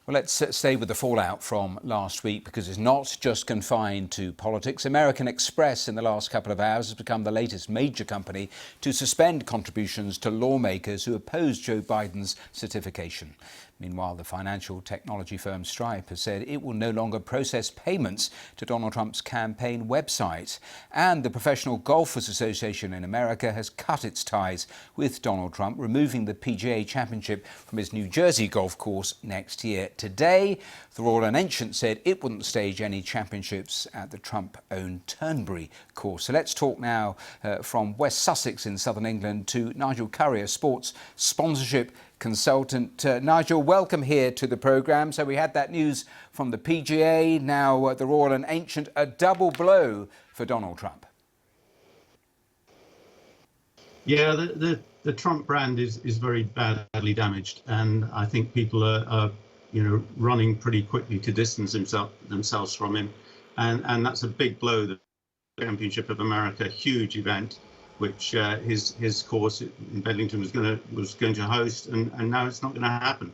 Well, let's stay with the fallout from last week, because it's not just confined to politics. American Express in the last couple of hours has become the latest major company to suspend contributions to lawmakers who oppose Joe Biden's certification. Meanwhile, the financial technology firm Stripe has said it will no longer process payments to Donald Trump's campaign website. And the Professional Golfers Association in America has cut its ties with Donald Trump, removing the PGA Championship from his New Jersey golf course next year. Today, the Royal and Ancient said it wouldn't stage any championships at the Trump-owned Turnberry course. So let's talk now from West Sussex in southern England to Nigel Currier, sports sponsorship consultant. Nigel, welcome here to the programme. So we had that news from the PGA, now the Royal and Ancient, a double blow for Donald Trump. Yeah, the Trump brand is very badly damaged, and I think people are running pretty quickly to distance themselves from him, and that's a big blow. The Championship of America, huge event, which his course in Bedlington was going to host, and now it's not going to happen.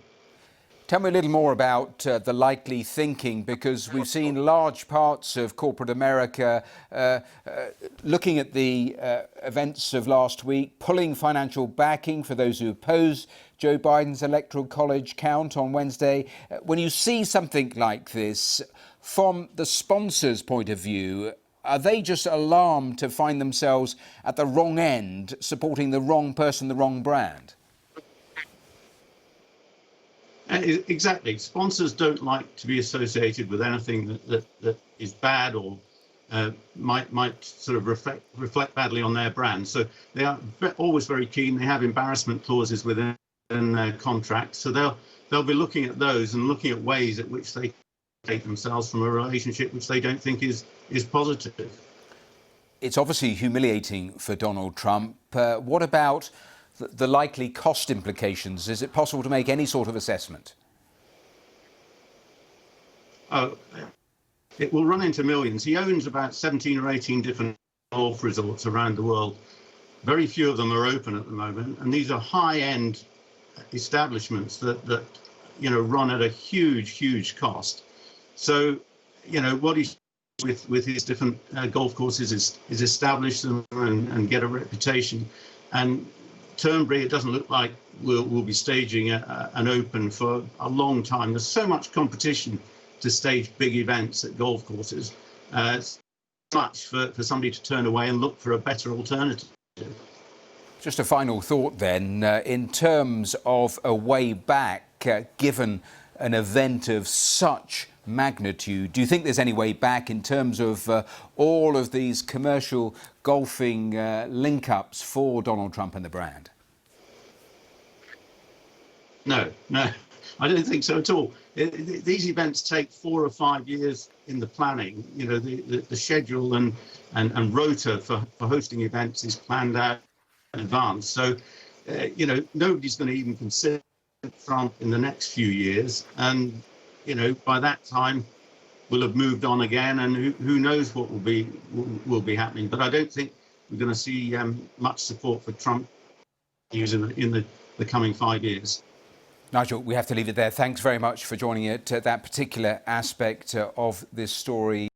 Tell me a little more about the likely thinking, because we've seen large parts of corporate America looking at the events of last week, pulling financial backing for those who oppose Joe Biden's electoral college count on Wednesday. When you see something like this, from the sponsor's point of view, are they just alarmed to find themselves at the wrong end, supporting the wrong person, the wrong brand? Exactly. Sponsors don't like to be associated with anything that is bad or might sort of reflect badly on their brand. So they are always very keen. They have embarrassment clauses within their contract. So they'll be looking at those and looking at ways at which they take themselves from a relationship which they don't think is positive. It's obviously humiliating for Donald Trump. What about the likely cost implications? Is it possible to make any sort of assessment? Oh, it will run into millions. He owns about 17 or 18 different golf resorts around the world. Very few of them are open at the moment, and these are high-end establishments that run at a huge cost. So, what he's with his different golf courses is establish them and get a reputation. And Turnberry, it doesn't look like we'll be staging an Open for a long time. There's so much competition to stage big events at golf courses. It's much for somebody to turn away and look for a better alternative. Just a final thought then, in terms of a way back, given an event of such magnitude, do you think there's any way back in terms of all of these commercial golfing link-ups for Donald Trump and the brand? No, I don't think so at all. These events take 4 or 5 years in the planning. The schedule and rota for hosting events is planned out in advance. So, nobody's going to even consider Trump in the next few years. And, by that time, we'll have moved on again, and who knows what will be happening. But I don't think we're going to see much support for Trump in the coming 5 years. Nigel, we have to leave it there. Thanks very much for joining it. That particular aspect of this story.